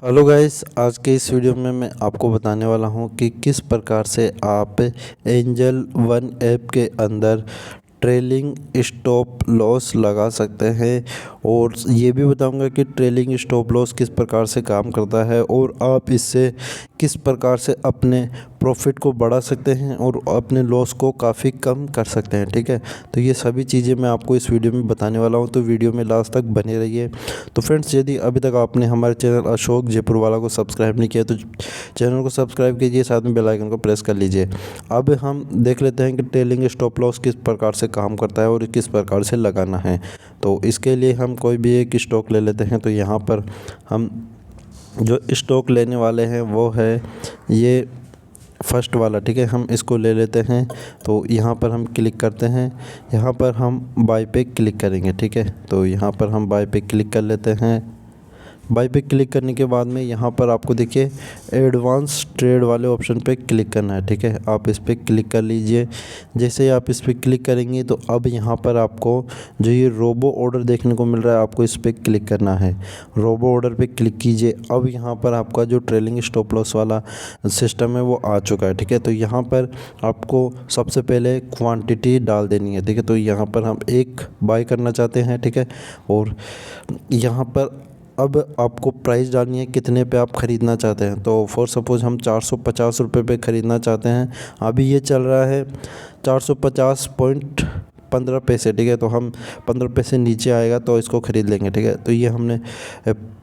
Hello guys, आज के इस वीडियो में मैं आपको बताने वाला हूं कि किस प्रकार से आप एंजल वन ऐप के अंदर ट्रेलिंग स्टॉप लॉस लगा सकते हैं। और ये भी बताऊंगा कि ट्रेलिंग स्टॉप लॉस किस प्रकार से काम करता है और आप इससे किस प्रकार से अपने प्रॉफिट को बढ़ा सकते हैं और अपने लॉस को काफ़ी कम कर सकते हैं। ठीक है, तो ये सभी चीज़ें मैं आपको इस वीडियो में बताने वाला हूँ, तो वीडियो में लास्ट तक बने रहिए। तो फ्रेंड्स, यदि अभी तक आपने हमारे चैनल अशोक जयपुर वाला को सब्सक्राइब नहीं किया तो चैनल को सब्सक्राइब कीजिए, साथ में बेल आइकन को प्रेस कर लीजिए। अब हम देख लेते हैं कि ट्रेलिंग स्टॉप लॉस किस प्रकार से काम करता है और किस प्रकार से लगाना है। तो इसके लिए हम कोई भी एक स्टॉक ले लेते हैं। तो यहाँ पर हम जो स्टॉक लेने वाले हैं वो है ये फर्स्ट वाला। ठीक है, हम इसको ले लेते हैं। तो यहाँ पर हम क्लिक करते हैं, यहाँ पर हम बाय पे क्लिक करेंगे। ठीक है, तो यहाँ पर हम बाय पे क्लिक कर लेते हैं। बाय पे क्लिक करने के बाद में यहाँ पर आपको देखिए एडवांस ट्रेड वाले ऑप्शन पे क्लिक करना है। ठीक है, आप इस पर क्लिक कर लीजिए। जैसे ही आप इस पर क्लिक करेंगे तो अब यहाँ पर आपको जो ये रोबो ऑर्डर देखने को मिल रहा है, आपको इस पर क्लिक करना है। रोबो ऑर्डर पे क्लिक कीजिए। अब यहाँ पर आपका जो ट्रेलिंग स्टॉप लॉस वाला सिस्टम है वो आ चुका है। ठीक है, तो यहाँ पर आपको सबसे पहले क्वांटिटी डाल देनी है। ठीक है, तो यहाँ पर हम एक बाय करना चाहते हैं। ठीक है, और यहाँ पर अब आपको प्राइस डालनी है कितने पे आप ख़रीदना चाहते हैं। तो फॉर सपोज़ हम 450 रुपये पे ख़रीदना चाहते हैं। अभी ये चल रहा है 450.15 पैसे। ठीक है, तो हम 15 पैसे नीचे आएगा तो इसको ख़रीद लेंगे। ठीक है, तो ये हमने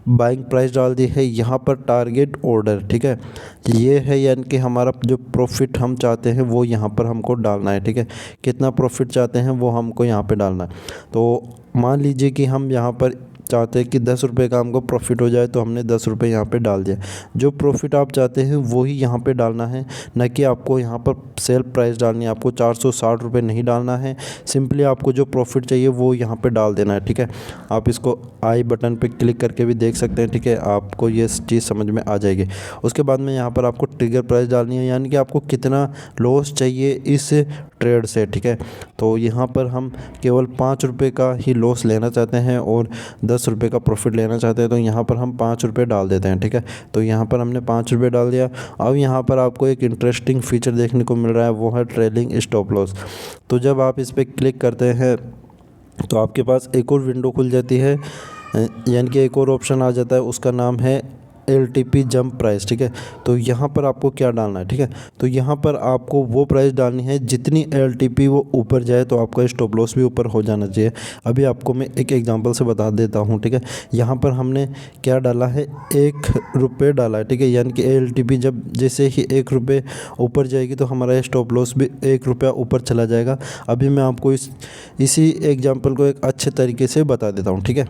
बाइंग प्राइस डाल दी है। यहाँ पर टारगेट ऑर्डर, ठीक है, ये है, यानी कि हमारा जो प्रॉफिट हम चाहते हैं वो यहाँ पर हमको डालना है। ठीक है, कितना प्रॉफिट चाहते हैं वो हमको यहाँ पे डालना है। तो मान लीजिए कि हम यहाँ पर चाहते हैं कि 10 रुपये का हमको प्रॉफिट हो जाए, तो हमने 10 रुपये यहाँ पे डाल दिया। जो प्रॉफिट आप चाहते हैं वो ही यहाँ पे डालना है, न कि आपको यहाँ पर सेल प्राइस डालनी है। आपको 460 रुपये नहीं डालना है, सिंपली आपको जो प्रॉफिट चाहिए वो यहाँ पे डाल देना है। ठीक है, आप इसको आई बटन पे क्लिक करके भी देख सकते हैं। ठीक है, आपको ये चीज़ समझ में आ जाएगी। उसके बाद में यहाँ पर आपको ट्रिगर प्राइस डालनी है, यानी कि आपको कितना लॉस चाहिए इस ट्रेड से। ठीक है, तो यहाँ पर हम केवल 5 रुपये का ही लॉस लेना चाहते हैं और 10 रुपये का प्रॉफिट लेना चाहते हैं। तो यहाँ पर हम 5 रुपये डाल देते हैं। ठीक है, तो यहाँ पर हमने 5 रुपये डाल दिया। अब यहाँ पर आपको एक इंटरेस्टिंग फीचर देखने को मिल रहा है, वो है ट्रेलिंग स्टॉप लॉस। तो जब आप इस पर क्लिक करते हैं तो आपके पास एक और विंडो खुल जाती है, यानी कि एक और ऑप्शन आ जाता है, उसका नाम है LTP जंप प्राइस। ठीक है, तो यहाँ पर आपको क्या डालना है। ठीक है, तो यहाँ पर आपको वो प्राइस डालनी है जितनी LTP वो ऊपर जाए तो आपका स्टॉप लॉस भी ऊपर हो जाना चाहिए। अभी आपको मैं एक एग्जांपल से बता देता हूँ। ठीक है, यहाँ पर हमने क्या डाला है, 1 रुपये डाला है। ठीक है, यानी कि LTP जब जैसे ही 1 रुपये ऊपर जाएगी तो हमारा स्टॉप लॉस भी 1 रुपया ऊपर चला जाएगा। अभी मैं आपको इसी एग्जाम्पल को एक अच्छे तरीके से बता देता हूँ। ठीक है,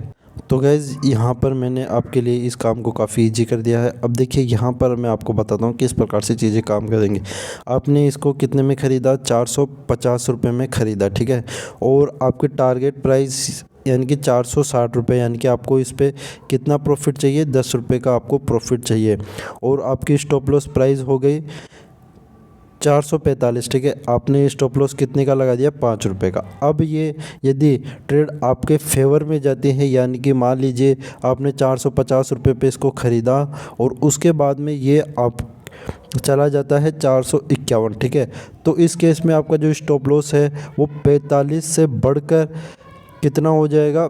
तो गैज़ यहाँ पर मैंने आपके लिए इस काम को काफ़ी इजी कर दिया है। अब देखिए यहाँ पर मैं आपको बताता हूँ किस प्रकार से चीज़ें काम करेंगी। आपने इसको कितने में ख़रीदा, 450 रुपये में ख़रीदा। ठीक है, और आपके टारगेट प्राइस यानी कि 460 रुपये, यानी कि आपको इस पर कितना प्रॉफिट चाहिए, 10 रुपये का आपको प्रॉफिट चाहिए। और आपकी स्टॉप लॉस प्राइस हो गई 445। ठीक है, आपने स्टॉप लॉस कितने का लगा दिया, 5 रुपये का। अब ये यदि ट्रेड आपके फेवर में जाती है, यानी कि मान लीजिए आपने 450 रुपये पे इसको ख़रीदा और उसके बाद में ये आप चला जाता है 451। ठीक है, तो इस केस में आपका जो स्टॉप लॉस है वो 45 से बढ़कर कितना हो जाएगा,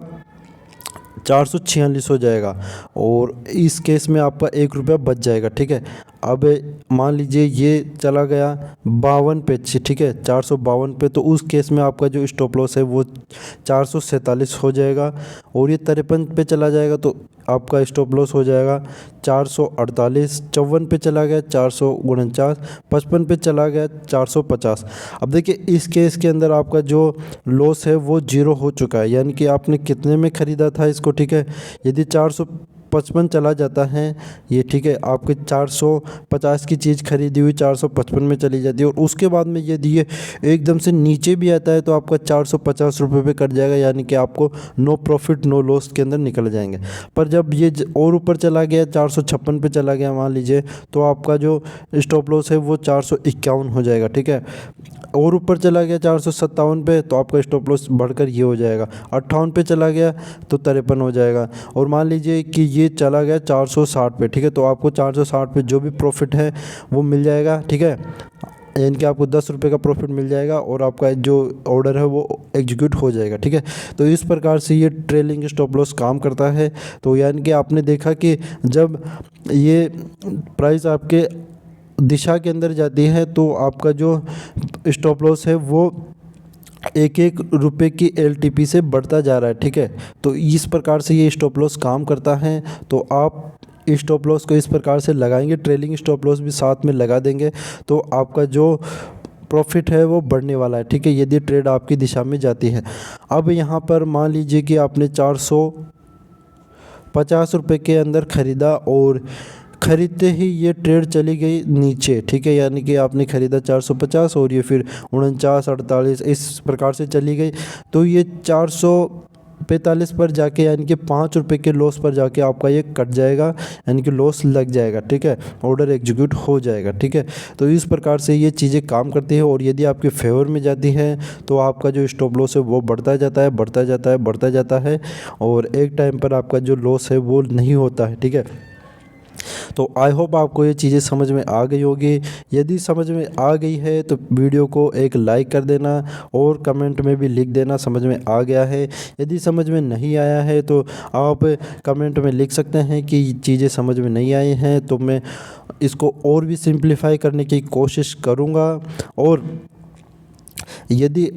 446 हो जाएगा। और इस केस में आपका 1 रुपया बच जाएगा। ठीक है, अब मान लीजिए ये चला गया 52 पे। ठीक है, 452 पे, तो उस केस में आपका जो स्टॉप लॉस है वो 447 हो जाएगा। और ये 53 पे चला जाएगा तो आपका स्टॉप लॉस हो जाएगा 448। 54 पे चला गया 449। 55 पे चला गया 450। अब देखिए इस केस के अंदर आपका जो लॉस है वो 0 हो चुका है, यानी कि आपने कितने में ख़रीदा था इसको। ठीक है, यदि 455 चला जाता है ये, ठीक है, आपके 450 की चीज़ खरीदी हुई 455 में चली जाती है और उसके बाद में यदि ये एकदम से नीचे भी आता है तो आपका 450 रुपये पे कट जाएगा, यानी कि आपको नो प्रॉफिट नो लॉस के अंदर निकल जाएंगे। पर जब ये और ऊपर चला गया 456 पे चला गया मान लीजिए, तो आपका जो स्टॉप लॉस है वो 451 हो जाएगा। ठीक है, और ऊपर चला गया 457 पे तो आपका स्टॉप लॉस बढ़कर ये हो जाएगा 58 पे चला गया तो 53 हो जाएगा। और मान लीजिए कि ये ये चला गया 460 पे, ठीक है। तो आपको 460 पे जो भी प्रॉफिट है वो मिल जाएगा, ठीक है। यानी कि आपको 10 रुपये का प्रॉफिट मिल जाएगा और आपका जो ऑर्डर है वो एग्जीक्यूट हो जाएगा, ठीक है। तो इस प्रकार से ये ट्रेलिंग स्टॉप लॉस काम करता है। तो यानी कि आपने देखा कि जब ये प्राइस आपके दिशा के अंदर जाती है तो आपका जो स्टॉप लॉस है वो एक एक रुपए की एलटीपी से बढ़ता जा रहा है, ठीक है। तो इस प्रकार से ये स्टॉप लॉस काम करता है। तो आप स्टॉप लॉस को इस प्रकार से लगाएंगे, ट्रेलिंग स्टॉप लॉस भी साथ में लगा देंगे तो आपका जो प्रॉफिट है वो बढ़ने वाला है, ठीक है, यदि ट्रेड आपकी दिशा में जाती है। अब यहाँ पर मान लीजिए कि आपने 450 रुपये के अंदर ख़रीदा और ख़रीदते ही ये ट्रेड चली गई नीचे, ठीक है। यानी कि आपने ख़रीदा 450 और ये फिर 49, 48 इस प्रकार से चली गई। तो ये 445 पर जाके यानी कि 5 रुपये के लॉस पर जाके आपका ये कट जाएगा, यानी कि लॉस लग जाएगा, ठीक है। ऑर्डर एग्जीक्यूट हो जाएगा, ठीक है। तो इस प्रकार से ये चीज़ें काम करती है और यदि आपके फेवर में जाती हैं तो आपका जो स्टॉप लॉस है वो बढ़ता जाता है, बढ़ता जाता है, बढ़ता जाता है और एक टाइम पर आपका जो लॉस है वो नहीं होता है, ठीक है। तो आई होप आपको ये चीज़ें समझ में आ गई होगी। यदि समझ में आ गई है तो वीडियो को एक लाइक कर देना और कमेंट में भी लिख देना समझ में आ गया है। यदि समझ में नहीं आया है तो आप कमेंट में लिख सकते हैं कि चीज़ें समझ में नहीं आई हैं, तो मैं इसको और भी सिंप्लीफाई करने की कोशिश करूँगा। और यदि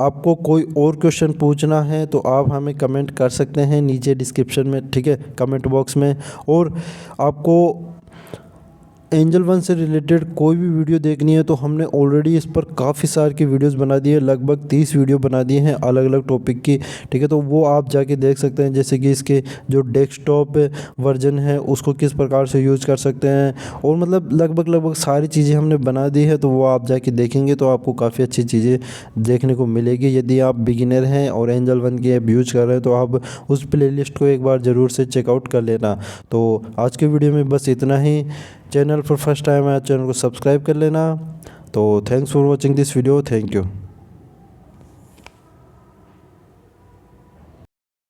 आपको कोई और क्वेश्चन पूछना है तो आप हमें कमेंट कर सकते हैं नीचे डिस्क्रिप्शन में, ठीक है, कमेंट बॉक्स में। और आपको एंजल वन से रिलेटेड कोई भी वीडियो देखनी है तो हमने ऑलरेडी इस पर काफ़ी सारी की वीडियोस बना दी है, लगभग 30 वीडियो बना दिए हैं अलग अलग टॉपिक की, ठीक है। तो वो आप जाके देख सकते हैं, जैसे कि इसके जो डेस्कटॉप वर्जन है उसको किस प्रकार से यूज़ कर सकते हैं और मतलब लगभग सारी चीज़ें हमने बना दी है। तो वो आप जाके देखेंगे तो आपको काफ़ी अच्छी चीज़ें देखने को मिलेगी। यदि आप बिगिनर हैं और एंजल वन की ऐप यूज कर रहे हैं तो आप उस प्लेलिस्ट को एक बार ज़रूर से चेकआउट कर लेना। तो आज के वीडियो में बस इतना ही। चैनल पर फर्स्ट टाइम आया चैनल को सब्सक्राइब कर लेना। तो thanks for watching this video, thank you.